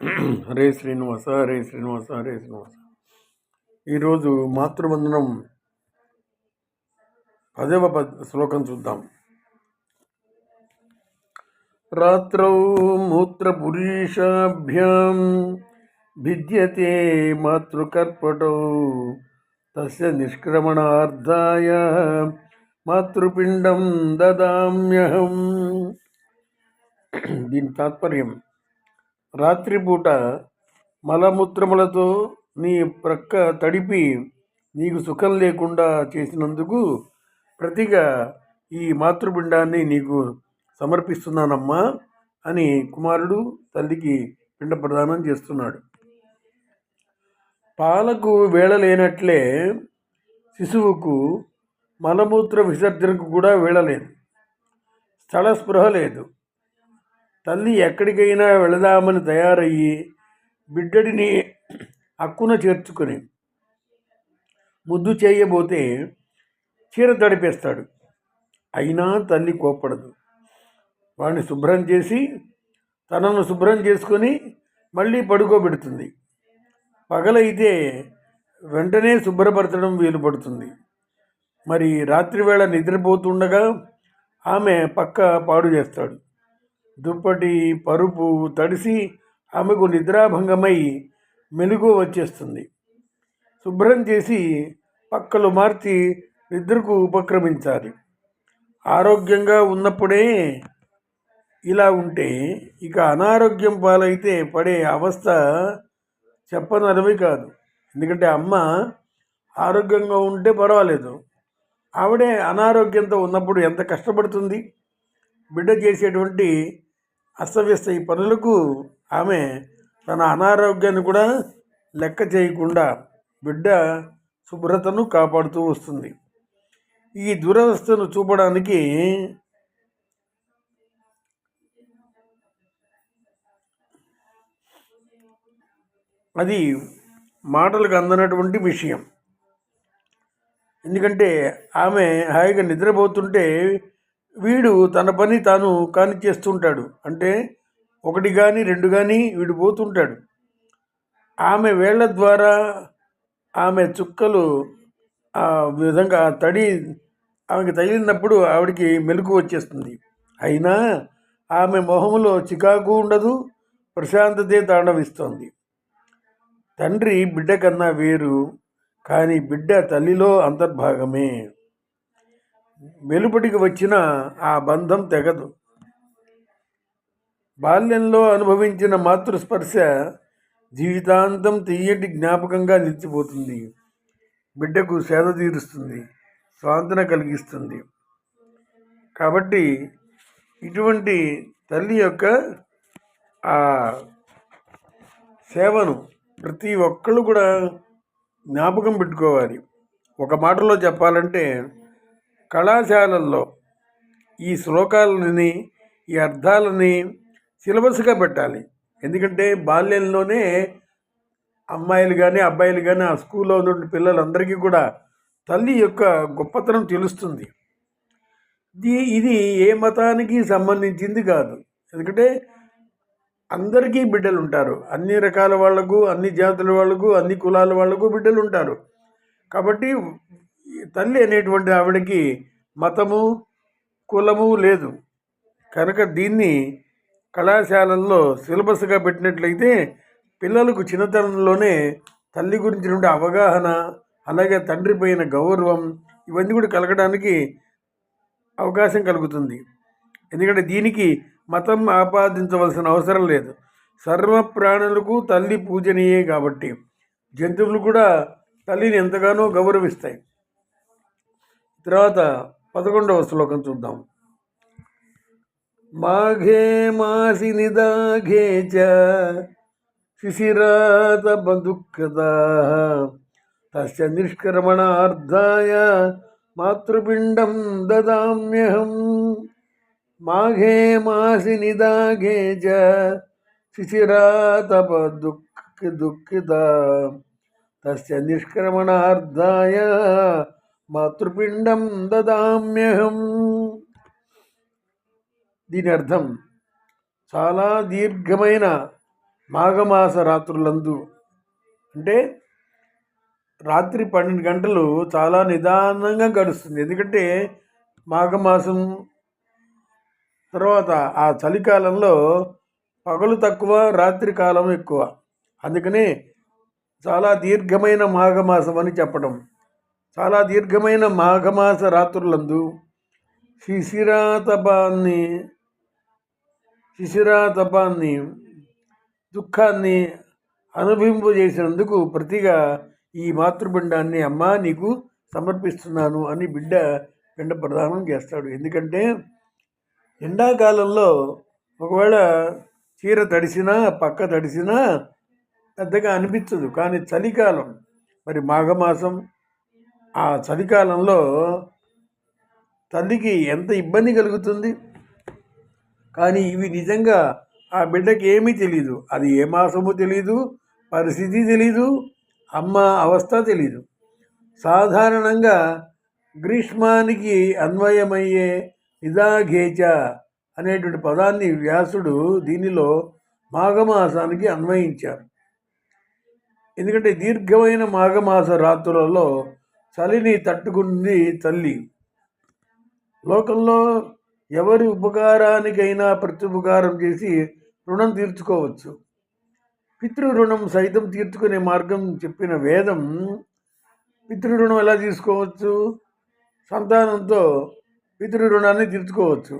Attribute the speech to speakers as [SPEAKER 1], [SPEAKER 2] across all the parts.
[SPEAKER 1] హరే శ్రీనివాస, హరే శ్రీనివాస, హరే శ్రీనివాస. ఈరోజు మాతృవందనం 10వ శ్లోకం చూద్దాం. రాత్రౌ మూత్రపురీషాభ్యాం భిద్యతే మాతృకర్పటౌ తస్య నిష్క్రమణార్థాయ మాతృపిండం దదామ్యహం. దీని తాత్పర్యం, రాత్రిపూట మలమూత్రములతో నీ ప్రక్క తడిపి నీకు సుఖం లేకుండా చేసినందుకు ప్రతిగా ఈ మాతృపిండాన్ని నీకు సమర్పిస్తున్నానమ్మా అని కుమారుడు తల్లికి పిండ ప్రదానం చేస్తున్నాడు. పాలకు వేళ లేనట్లే శిశువుకు మలమూత్ర విసర్జనకు కూడా వేళ లేదు, స్థల స్పృహ లేదు. తల్లి ఎక్కడికైనా వెళదామని తయారయ్యి బిడ్డడిని హక్కున చేర్చుకొని ముద్దు చేయబోతే చీర తడిపేస్తాడు. అయినా తల్లి కోప్పడదు. వాడిని శుభ్రం చేసి తనను శుభ్రం చేసుకొని మళ్ళీ పడుకోబెడుతుంది. పగలైతే వెంటనే శుభ్రపరచడం వీలు పడుతుంది. మరి రాత్రివేళ నిద్రపోతుండగా ఆమె పక్క పాడు చేస్తాడు. దుప్పటి పరుపు తడిసి ఆమెకు నిద్రాభంగమై మెలుగు వచ్చేస్తుంది. శుభ్రం చేసి పక్కలు మార్చి నిద్రకు ఉపక్రమించాలి. ఆరోగ్యంగా ఉన్నప్పుడే ఇలా ఉంటే ఇక అనారోగ్యం పాలైతే పడే అవస్థ చెప్పనలవి కాదు. ఎందుకంటే అమ్మ ఆరోగ్యంగా ఉంటే పర్వాలేదు, ఆవిడే అనారోగ్యంతో ఉన్నప్పుడు ఎంత కష్టపడుతుంది. బిడ్డ చేసేటువంటి అస్తవ్యస్త ఈ పనులకు ఆమె తన అనారోగ్యాన్ని కూడా లెక్క చేయకుండా బిడ్డ శుభ్రతను కాపాడుతూ వస్తుంది. ఈ దురవస్థను చూపడానికి అది మాటలకు అందనటువంటి విషయం. ఎందుకంటే ఆమె హాయిగా నిద్రపోతుంటే వీడు తన పని తాను కానిచ్చేస్తుంటాడు. అంటే ఒకటి కానీ రెండు కానీ వీడు పోతుంటాడు. ఆమె వేళ్ల ద్వారా ఆమె చుక్కలు ఆ విధంగా తడి ఆమెకి తగిలినప్పుడు ఆవిడికి మెలకు వచ్చేస్తుంది. అయినా ఆమె మొహంలో చికాకు ఉండదు, ప్రశాంతతే తాండవిస్తోంది. తండ్రి బిడ్డ కన్నా వేరు, కానీ బిడ్డ తల్లిలో అంతర్భాగమే. వెలుపటికి వచ్చిన ఆ బంధం తెగదు. బాల్యంలో అనుభవించిన మాతృస్పర్శ జీవితాంతం తీయటి జ్ఞాపకంగా నిలిచిపోతుంది. బిడ్డకు సేద తీరుస్తుంది, స్వాంతన కలిగిస్తుంది. కాబట్టి ఇటువంటి తల్లి యొక్క ఆ సేవను ప్రతి ఒక్కళ్ళు కూడా జ్ఞాపకం పెట్టుకోవాలి. ఒక మాటలో చెప్పాలంటే కళాశాలల్లో ఈ శ్లోకాలని, ఈ అర్థాలని సిలబస్గా పెట్టాలి. ఎందుకంటే బాల్యంలోనే అమ్మాయిలు కానీ అబ్బాయిలు కానీ ఆ స్కూల్లో ఉన్న పిల్లలందరికీ కూడా తల్లి యొక్క గొప్పతనం తెలుస్తుంది. ఇది ఏ మతానికి సంబంధించింది కాదు. ఎందుకంటే అందరికీ బిడ్డలు ఉంటారు. అన్ని రకాల వాళ్లకు, అన్ని జాతుల వాళ్లకు, అన్ని కులాల వాళ్లకు బిడ్డలు ఉంటారు. కాబట్టి తల్లి అనేటువంటి ఆవిడకి మతము కులము లేదు. కనుక దీన్ని కళాశాలల్లో సిలబస్గా పెట్టినట్లయితే పిల్లలకు చిన్నతనంలోనే తల్లి గురించినటువంటి అవగాహన, అలాగే తండ్రి పైన గౌరవం, ఇవన్నీ కూడా కలగడానికి అవకాశం కలుగుతుంది. ఎందుకంటే దీనికి మతం ఆపాదించవలసిన అవసరం లేదు. సర్వ ప్రాణులకు తల్లి పూజనీయే కాబట్టి జంతువులు కూడా తల్లిని ఎంతగానో గౌరవిస్తాయి. తర్వాత 11వ శ్లోకం చూద్దాం. మాఘే మాసి నిదాఘే చ శిశిరాత బంధుక్కదా తస్య నిష్క్రమణార్థాయ మాతృపిండం దదామ్యహం. మాఘే మాసి నిదాఘే చ శిశిరాత దుఃఖితా తస్య నిష్క్రమణార్థాయ మాతృపిండం దదామ్యహం. దీని అర్థం, చాలా దీర్ఘమైన మాఘమాస రాత్రులందు అంటే రాత్రి 12 గంటలు చాలా నిదానంగా గడుస్తుంది. ఎందుకంటే మాఘమాసం తర్వాత ఆ చలికాలంలో పగలు తక్కువ, రాత్రి కాలం ఎక్కువ. అందుకనే చాలా దీర్ఘమైన మాఘమాసం అని చెప్పడం. చాలా దీర్ఘమైన మాఘమాస రాత్రులందు శిశిరాతపాన్ని శిశిరాతపాన్ని దుఃఖాన్ని అనుభవింపజేసినందుకు ప్రతిగా ఈ మాతృపిండాన్ని అమ్మా నీకు సమర్పిస్తున్నాను అని బిడ్డ పిండ ప్రదానం చేస్తాడు. ఎందుకంటే ఎండాకాలంలో ఒకవేళ చీర తడిసినా పక్క తడిసినా పెద్దగా అనిపించదు. కానీ చలికాలం మరి మాఘమాసం ఆ చలికాలంలో తల్లికి ఎంత ఇబ్బంది కలుగుతుంది. కానీ ఇవి నిజంగా ఆ బిడ్డకి ఏమీ తెలీదు. అది ఏ మాసమో తెలీదు, పరిస్థితి తెలీదు, అమ్మ అవస్థ తెలీదు. సాధారణంగా గ్రీష్మానికి అన్వయమయ్యే నిదాఘేచ అనేటువంటి పదాన్ని వ్యాసుడు దీనిలో మాఘమాసానికి అన్వయించారు. ఎందుకంటే దీర్ఘమైన మాఘమాస రాత్రులలో చలిని తట్టుకుంది తల్లి. లోకంలో ఎవరి ఉపకారానికైనా ప్రత్యుపకారం చేసి రుణం తీర్చుకోవచ్చు. పితృరుణం సైతం తీర్చుకునే మార్గం చెప్పిన వేదం పితృరుణం ఎలా తీసుకోవచ్చు? సంతానంతో పితృరుణాన్ని తీర్చుకోవచ్చు.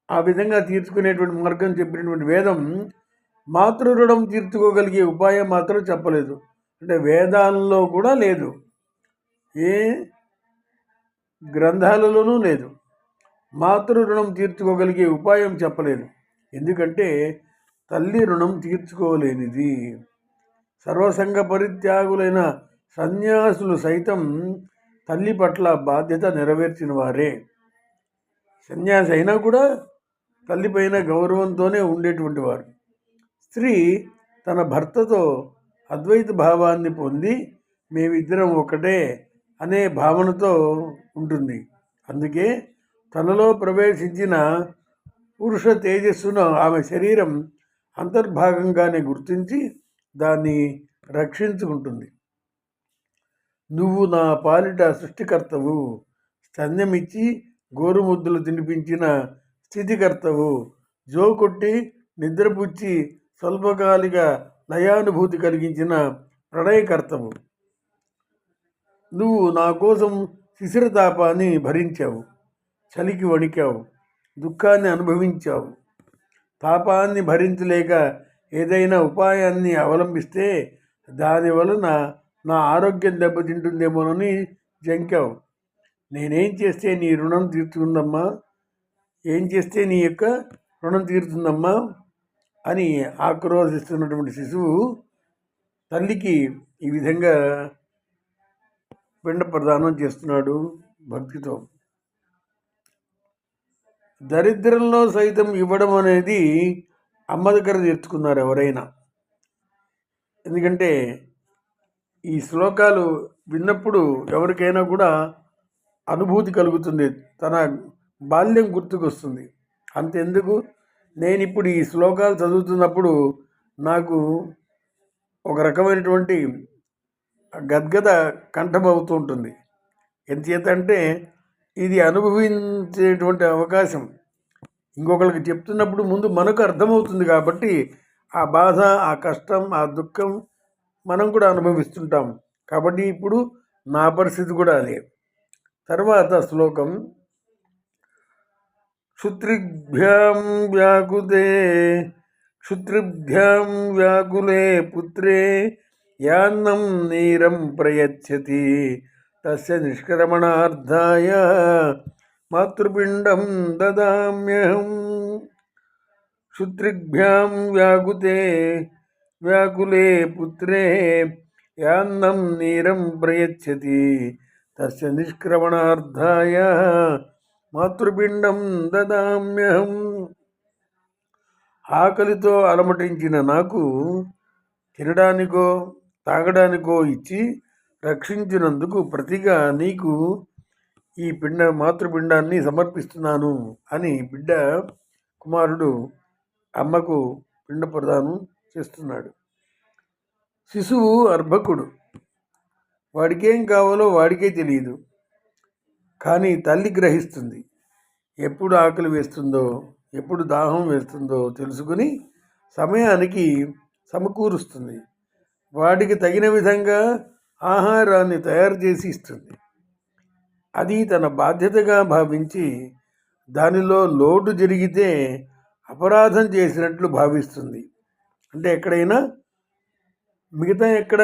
[SPEAKER 1] ఆ విధంగా తీర్చుకునేటువంటి మార్గం చెప్పినటువంటి వేదం మాతృరుణం తీర్చుకోగలిగే ఉపాయం మాత్రం చెప్పలేదు. అంటే వేదాల్లో కూడా లేదు, ఏ గ్రంథాలలోనూ లేదు. మాతృ రుణం తీర్చుకోగలిగే ఉపాయం చెప్పలేదు. ఎందుకంటే తల్లి రుణం తీర్చుకోలేనిది. సర్వసంగ పరిత్యాగులైన సన్యాసులు సైతం తల్లి పట్ల బాధ్యత నెరవేర్చిన వారే. సన్యాసి అయినా కూడా తల్లిపైన గౌరవంతోనే ఉండేటువంటి వారు. స్త్రీ తన భర్తతో అద్వైత భావాన్ని పొంది మేమిద్దరం ఒకటే అనే భావనతో ఉంటుంది. అందుకే తనలో ప్రవేశించిన పురుష తేజస్సును ఆమె శరీరం అంతర్భాగంగానే గుర్తించి దాన్ని రక్షించుకుంటుంది. నువ్వు నా పాలిట సృష్టికర్తవు, స్తన్యమిచ్చి గోరుముద్దులు తినిపించిన స్థితికర్తవు, జోకొట్టి నిద్రపుచ్చి స్వల్పకాలిక లయానుభూతి కలిగించిన ప్రణయకర్తవు. నువ్వు నా కోసం శిశిరతాపాన్ని భరించావు, చలికి వణికావు, దుఃఖాన్ని అనుభవించావు. తాపాన్ని భరించలేక ఏదైనా ఉపాయాన్ని అవలంబిస్తే దాని వలన నా ఆరోగ్యం దెబ్బతింటుందేమోనని జంకావు. నేనేం చేస్తే నీ రుణం తీర్చుకుందమ్మా, ఏం చేస్తే నీ యొక్క రుణం తీరుతుందమ్మా అని ఆక్రోశిస్తున్నటువంటి శిశువు తల్లికి ఈ విధంగా పిండ ప్రదానం చేస్తున్నాడు భక్తితో. దరిద్రంలో సైతం ఇవ్వడం అనేది అమ్మ దగ్గర నేర్చుకున్నారు ఎవరైనా. ఎందుకంటే ఈ శ్లోకాలు విన్నప్పుడు ఎవరికైనా కూడా అనుభూతి కలుగుతుంది, తన బాల్యం గుర్తుకొస్తుంది. అంతెందుకు, నేను ఇప్పుడు ఈ శ్లోకాలు చదువుతున్నప్పుడు నాకు ఒక రకమైనటువంటి గద్గద కంఠమవుతూ ఉంటుంది. ఎంతచేత అంటే ఇది అనుభవించేటువంటి అవకాశం ఇంకొకరికి చెప్తున్నప్పుడు ముందు మనకు అర్థమవుతుంది కాబట్టి ఆ బాధ, ఆ కష్టం, ఆ దుఃఖం మనం కూడా అనుభవిస్తుంటాం. కాబట్టి ఇప్పుడు నా పరిస్థితి కూడా అదే. తర్వాత శ్లోకం క్షుత్రిభ్యాం వ్యాకులే పుత్రే యాన్నం నీరం ప్రయచ్చతి తస్య నిష్క్రమణార్థాయ మాతృపిండం దదామ్యహం. క్షుత్రిభ్యాం వ్యాకులే పుత్రే యాన్నం నీరం ప్రయచ్చతి తస్య నిష్క్రమణార్థాయ మాతృపిండం దదామ్యహం. ఆకలితో అలమటించిన నాకు తినడానికో తాగడానికో ఇచ్చి రక్షించినందుకు ప్రతిగా నీకు ఈ మాతృపిండాన్ని సమర్పిస్తున్నాను అని బిడ్డ కుమారుడు అమ్మకు పిండ ప్రదానం చేస్తున్నాడు. శిశువు అర్భకుడు, వాడికేం కావాలో వాడికే తెలియదు. కానీ తల్లి గ్రహిస్తుంది. ఎప్పుడు ఆకలి వేస్తుందో, ఎప్పుడు దాహం వేస్తుందో తెలుసుకుని సమయానికి సమకూరుస్తుంది. వాడికి తగిన విధంగా ఆహారాన్ని తయారు చేసి ఇస్తుంది. అది తన బాధ్యతగా భావించి దానిలో లోటు జరిగితే అపరాధం చేసినట్లు భావిస్తుంది. అంటే ఎక్కడైనా మిగతా ఎక్కడ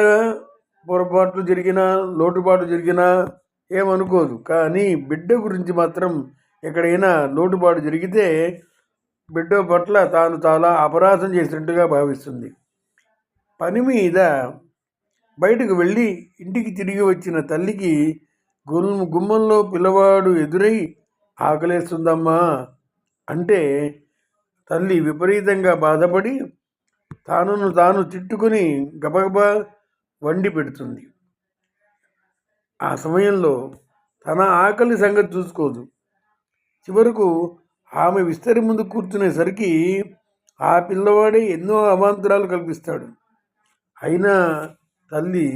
[SPEAKER 1] పొరపాట్లు జరిగినా, లోటుపాటు జరిగినా ఏమనుకోదు. కానీ బిడ్డ గురించి మాత్రం ఎక్కడైనా లోటుపాటు జరిగితే బిడ్డ పట్ల తాను చాలా అపరాధం చేసినట్టుగా భావిస్తుంది. పని మీద బయటకు వెళ్ళి ఇంటికి తిరిగి వచ్చిన తల్లికి గుమ్మంలో పిల్లవాడు ఎదురై ఆకలేస్తుందమ్మా అంటే తల్లి విపరీతంగా బాధపడి తానును తాను తిట్టుకుని గబగబా వండి పెడుతుంది. ఆ సమయంలో తన ఆకలి సంగతి చూసుకోదు. చివరకు ఆమె విస్తరి ముందు కూర్చునేసరికి ఆ పిల్లవాడే ఎన్నో అవాంతరాలు కల్పిస్తాడు. అయినా తల్లి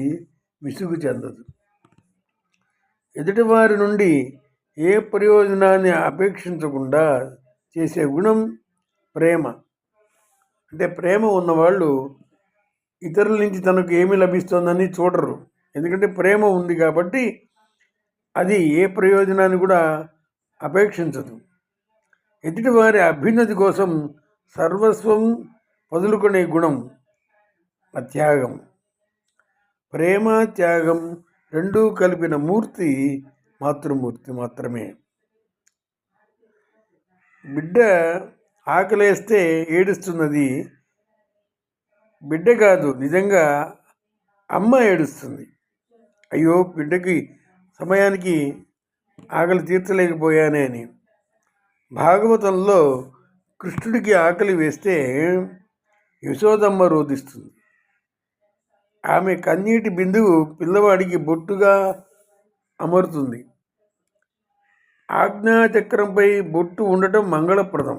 [SPEAKER 1] విసుగు చెందదు. ఎదుటివారి నుండి ఏ ప్రయోజనాన్ని అపేక్షించకుండా చేసే గుణం ప్రేమ. అంటే ప్రేమ ఉన్నవాళ్ళు ఇతరుల నుంచి తనకు ఏమి లభిస్తోందని చూడరు. ఎందుకంటే ప్రేమ ఉంది కాబట్టి అది ఏ ప్రయోజనాన్ని కూడా అపేక్షించదు. ఎదుటివారి అభ్యున్నతి కోసం సర్వస్వం వదులుకునే గుణం త్యాగం. ప్రేమ త్యాగం రెండూ కలిపిన మూర్తి మాతృమూర్తి మాత్రమే. బిడ్డ ఆకలేస్తే ఏడుస్తున్నది బిడ్డ కాదు, నిజంగా అమ్మ ఏడుస్తుంది. అయ్యో బిడ్డకి సమయానికి ఆకలి తీర్చలేకపోయానే అని. భాగవతంలో కృష్ణుడికి ఆకలి వేస్తే యశోదమ్మ రోధిస్తుంది. ఆమె కన్నీటి బిందువు పిల్లవాడికి బొట్టుగా అమరుతుంది. ఆజ్ఞాచక్రంపై బొట్టు ఉండటం మంగళప్రదం.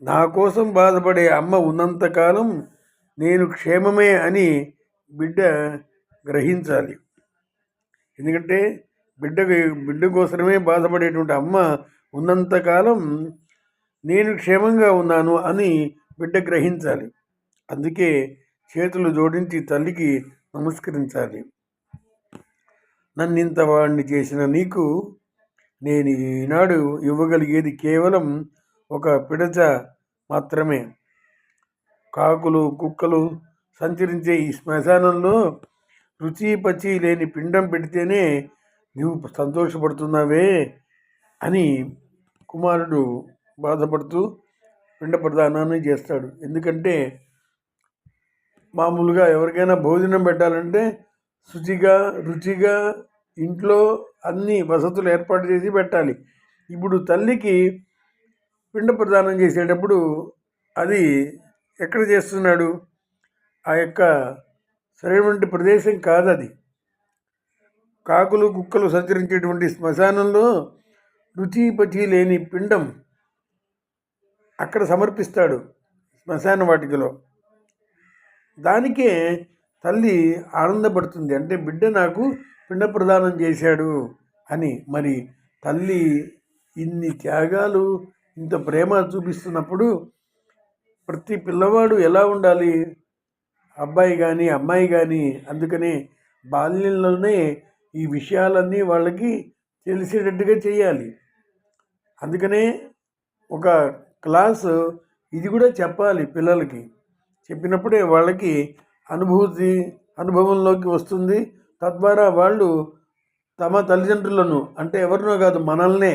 [SPEAKER 1] నా కోసం బాధపడే అమ్మ ఉన్నంతకాలం నేను క్షేమమే అని బిడ్డ గ్రహించాలి. ఎందుకంటే బిడ్డ కోసమే బాధపడేటువంటి అమ్మ ఉన్నంతకాలం నేను క్షేమంగా ఉన్నాను అని బిడ్డ గ్రహించాలి. అందుకే చేతులు జోడించి తల్లికి నమస్కరించాలి. నన్నింత వాడిని చేసిన నీకు నేను ఈనాడు ఇవ్వగలిగేది కేవలం ఒక పిడచ మాత్రమే. కాకులు కుక్కలు సంచరించే ఈ శ్మశానంలో రుచి పచి లేని పిండం పెడితేనే నువ్వు సంతోషపడుతున్నావే అని కుమారుడు బాధపడుతూ పిండ ప్రదానాన్ని చేస్తాడు. ఎందుకంటే మామూలుగా ఎవరికైనా భోజనం పెట్టాలంటే శుచిగా రుచిగా ఇంట్లో అన్ని వసతులు ఏర్పాటు చేసి పెట్టాలి. ఇప్పుడు తల్లికి పిండ ప్రదానం చేసేటప్పుడు అది ఎక్కడ చేస్తున్నాడు? ఆ యొక్క సరైనటువంటి ప్రదేశం కాదు అది. కాకులు కుక్కలు సంచరించేటువంటి శ్మశానంలో రుచి పచి లేని పిండం అక్కడ సమర్పిస్తాడు శ్మశాన వాటికలో. దానికే తల్లి ఆనందపడుతుంది. అంటే బిడ్డ నాకు పిండ ప్రదానం చేశాడు అని. మరి తల్లి ఇన్ని త్యాగాలు ఇంత ప్రేమ చూపిస్తున్నప్పుడు ప్రతి పిల్లవాడు ఎలా ఉండాలి? అబ్బాయి కానీ అమ్మాయి కానీ. అందుకనే బాల్యంలోనే ఈ విషయాలన్నీ వాళ్ళకి తెలిసేటట్టుగా చేయాలి. అందుకనే ఒక క్లాసు ఇది కూడా చెప్పాలి పిల్లలకి. చెప్పినప్పుడే వాళ్ళకి అనుభవంలోకి వస్తుంది. తద్వారా వాళ్ళు తమ తల్లిదండ్రులను, అంటే ఎవరినో కాదు మనల్నే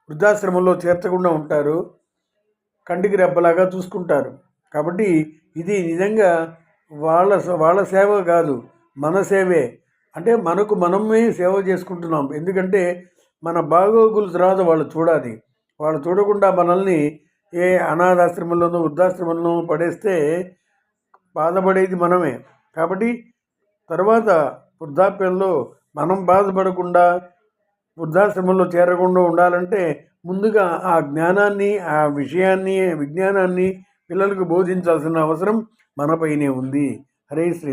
[SPEAKER 1] వృద్ధాశ్రమంలో చేర్చకుండా ఉంటారు. కంటికి రెప్పలాగా చూసుకుంటారు. కాబట్టి ఇది నిజంగా వాళ్ళ సేవ కాదు, మన సేవే. అంటే మనకు మనమే సేవ చేసుకుంటున్నాం. ఎందుకంటే మన బాగోగులు తర్వాత వాళ్ళు చూడాలి. వాళ్ళు చూడకుండా మనల్ని ఏ అనాథాశ్రమంలోనూ వృద్ధాశ్రమంలో పడేస్తే బాధపడేది మనమే. కాబట్టి తర్వాత వృద్ధాప్యంలో మనం బాధపడకుండా వృద్ధాశ్రమంలో చేరకుండా ఉండాలంటే ముందుగా ఆ జ్ఞానాన్ని, ఆ విషయాన్ని, విజ్ఞానాన్ని పిల్లలకు బోధించాల్సిన అవసరం మనపైనే ఉంది. హరే శ్రీ.